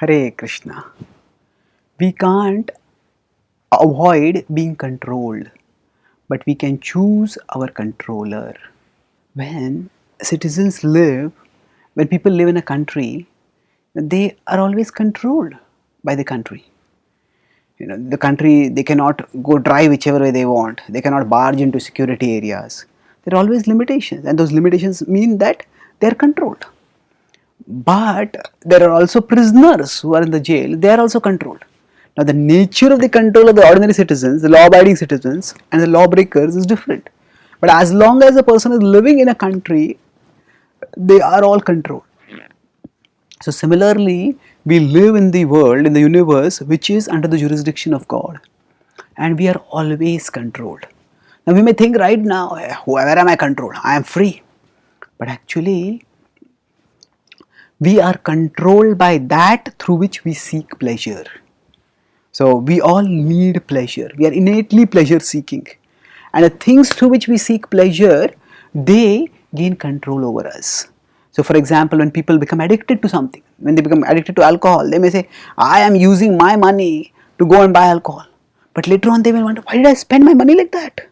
Hare Krishna. We can't avoid being controlled, but we can choose our controller. When citizens live, when people live in a country, they are always controlled by the country. The country, they cannot go drive whichever way they want. They cannot barge into security areas. There are always limitations, and those limitations mean that they are controlled. But there are also prisoners who are in the jail, they are also controlled. Now, the nature of the control of the ordinary citizens, the law abiding citizens, and the lawbreakers is different. But as long as a person is living in a country, they are all controlled. So, similarly, we live in the world, in the universe, which is under the jurisdiction of God, and we are always controlled. Now, we may think right now, where am I controlled? I am free. But actually, we are controlled by that through which we seek pleasure. So we all need pleasure. We are innately pleasure seeking. And the things through which we seek pleasure, they gain control over us. So for example, when people become addicted to something, when they become addicted to alcohol, they may say, I am using my money to go and buy alcohol. But later on they will wonder, why did I spend my money like that?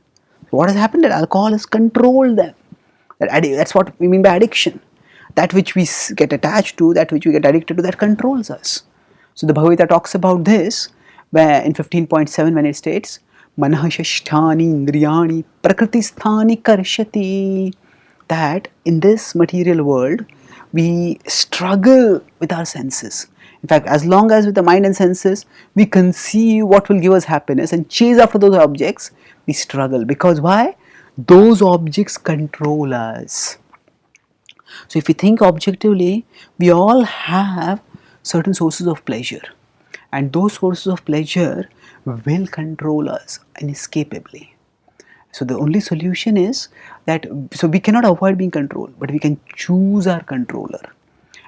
What has happened? That alcohol has controlled them. That's what we mean by addiction. That which we get attached to, that which we get addicted to, that controls us. So the Bhagavad Gita talks about this where in 15.7 when it states, Manah shashtani indriyani prakritisthani karshati, that in this material world we struggle with our senses. In fact, as long as with the mind and senses we conceive what will give us happiness and chase after those objects, we struggle. Because why? Those objects control us. So if we think objectively, we all have certain sources of pleasure, and those sources of pleasure will control us inescapably. So the only solution is that, so we cannot avoid being controlled, but we can choose our controller.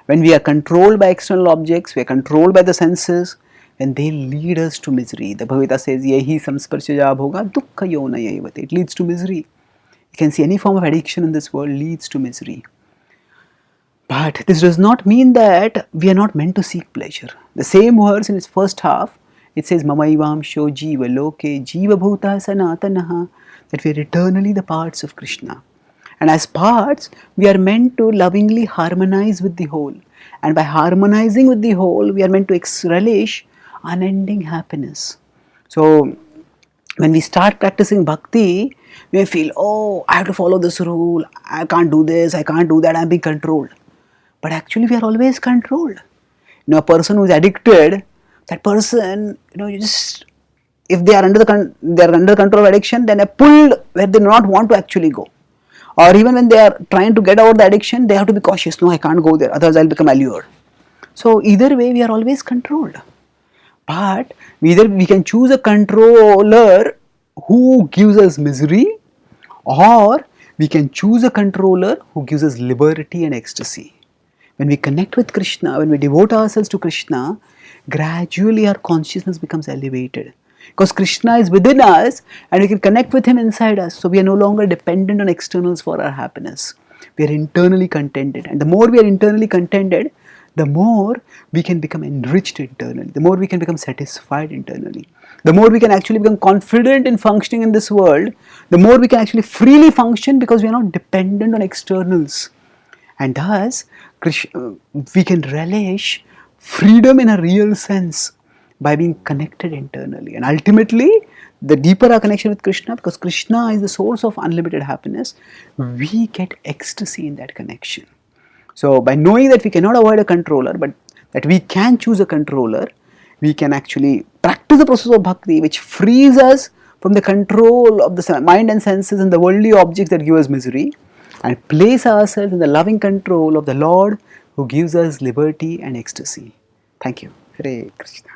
When we are controlled by external objects, we are controlled by the senses, and they lead us to misery. The Bhagavad Gita says, Yehi samsparshaja bhoga dukkha yona yayavate. It leads to misery. You can see any form of addiction in this world leads to misery. But this does not mean that we are not meant to seek pleasure. The same verse in its first half, it says, Mamaivam sho jiva loke jiva bhuta sanatanaha, that we are eternally the parts of Krishna. And as parts, we are meant to lovingly harmonize with the whole. And by harmonizing with the whole, we are meant to relish unending happiness. So, when we start practicing bhakti, we may feel, oh, I have to follow this rule, I can't do this, I can't do that, I'm being controlled. But actually we are always controlled. A person who is addicted, that person, you just, if they are under control of addiction, then they are pulled where they do not want to actually go. Or even when they are trying to get out the addiction, they have to be cautious. No, I can't go there, otherwise I'll become allured. So either way, we are always controlled. But either we can choose a controller who gives us misery, or we can choose a controller who gives us liberty and ecstasy. When we connect with Krishna, when we devote ourselves to Krishna, gradually our consciousness becomes elevated. Because Krishna is within us and we can connect with Him inside us. So we are no longer dependent on externals for our happiness. We are internally contented. And the more we are internally contented, the more we can become enriched internally. The more we can become satisfied internally. The more we can actually become confident in functioning in this world, the more we can actually freely function because we are not dependent on externals. And thus, we can relish freedom in a real sense by being connected internally. And ultimately, the deeper our connection with Krishna, because Krishna is the source of unlimited happiness, we get ecstasy in that connection. So by knowing that we cannot avoid a controller, but that we can choose a controller, we can actually practice the process of bhakti, which frees us from the control of the mind and senses and the worldly objects that give us misery, and place ourselves in the loving control of the Lord who gives us liberty and ecstasy. Thank you. Hare Krishna.